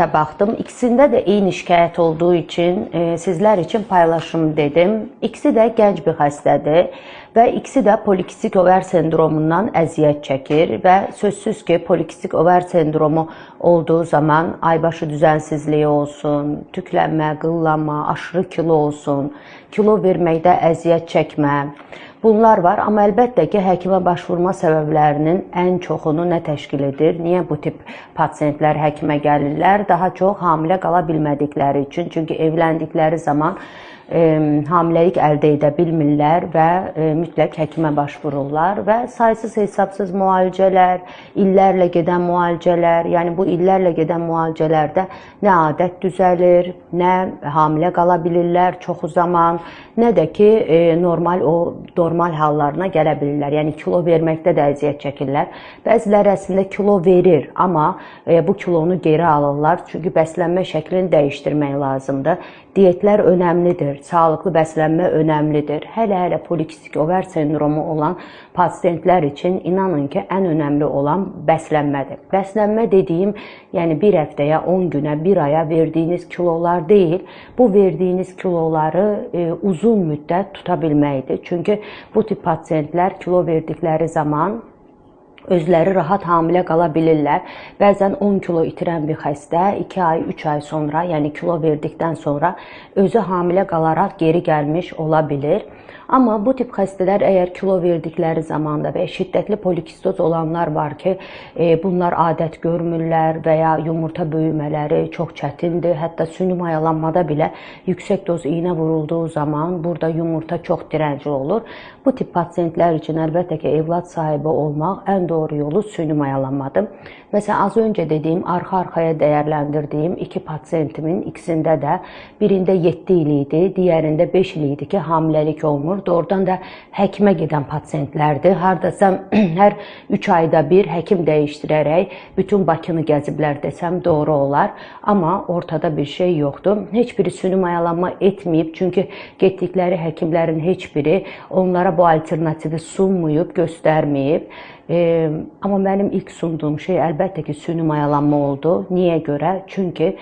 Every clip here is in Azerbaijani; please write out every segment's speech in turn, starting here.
Baktım. İkisinde de eyni şikayət olduğu için sizler için paylaşım dedim. İkisi de genç bir xəstədir ve ikisi de polikistik over sendromundan əziyyət çəkir və sözsüz ki, polikistik over sendromu olduğu zaman aybaşı düzensizliği olsun, tüklənmə, qıllanma, aşırı kilo olsun, kilo verməkdə əziyyət çəkmə, bunlar var. Amma əlbəttə ki, həkimə başvurma səbəblərinin ən çoxunu nə təşkil edir? Niyə bu tip pasiyentlər həkimə gəlirlər? Daha çox hamilə qala bilmədikləri üçün. Çünki evləndikləri zaman hamiləlik əldə edə bilmirlər və mütləq həkimə başvururlar və saysız hesabsız müalicələr, illərlə gedən müalicələr, yəni bu illərlə gedən müalicələrdə nə adət düzəlir, nə hamilə qala bilirlər çoxu zaman, nə də ki normal hallarına gələ bilirlər. Yəni kilo verməkdə də əziyyət çəkirlər. Bəziləri əslində kilo verir, amma bu kilonu geri alırlar. Çünki bəslənmə şəklini dəyişdirmək lazımdır. Diyetlər önəmlidir, sağlıklı bəslənmə önəmlidir. Hələ polikistik over sendromu olan pasiyentlər üçün inanın ki, ən önəmli olan bəslənmədir. Bəslənmə dediyim, yəni bir həftəyə, 10 günə, bir aya verdiyiniz kilolar deyil, bu verdiyiniz kiloları uzun müddət tuta bilməkdir. Çünki bu tip pasiyentlər kilo verdikləri zaman özləri rahat hamilə qala bilirlər. Bəzən 10 kilo itirən bir xəstə 2 ay, 3 ay sonra, yəni kilo verdikdən sonra özü hamilə qalaraq geri gəlmiş ola bilir. Amma bu tip xəstələr əgər kilo verdikləri zamanda və şiddətli polikistoz olanlar var ki, bunlar adət görmürlər və ya yumurta böyümələri çox çətindir. Hətta süni mayalanmada belə yüksək doz iğnə vurulduğu zaman burada yumurta çox dirençli olur. Bu tip pasiyentlər üçün əlbəttə ki, evlad sahibi olmaq ən doğru yolu süni mayalanmadır. Məsələn, az öncə dediyim, arxa-arxaya dəyərləndirdiyim iki pasiyentimin ikisində də birində 7 il idi, digərində 5 il idi ki, hamiləlik olmur. Doğrudan da həkimə gedən pasiyentlərdir. Hardasa hər 3 ayda bir həkim dəyişdirərək bütün Bakını gəziblər desəm doğru olar. Amma ortada bir şey yoxdur. Heç biri süni mayalanma etməyib. Çünki getdikləri həkimlərin heç biri onlara bu alternativi sunmayıb, göstərməyib. Amma mənim ilk sunduğum şey əlbəttə ki, süni mayalanma oldu. Niyə görə? Çünki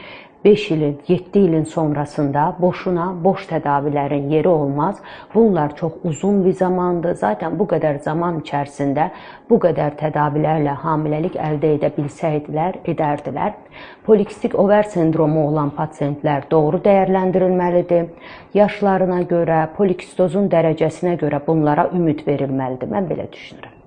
5 ilin, 7 ilin sonrasında boşuna boş tədavilərin yeri olmaz. Bunlar çox uzun bir zamandır. Zaten bu qədər zaman içərisində bu qədər tədavilərlə hamiləlik əldə edə bilsəydilər, edərdilər. Polikistik over sendromu olan pasiyentlər doğru dəyərləndirilməlidir. Yaşlarına görə, polikistozun dərəcəsinə görə bunlara ümid verilməlidir. Mən belə düşünürəm.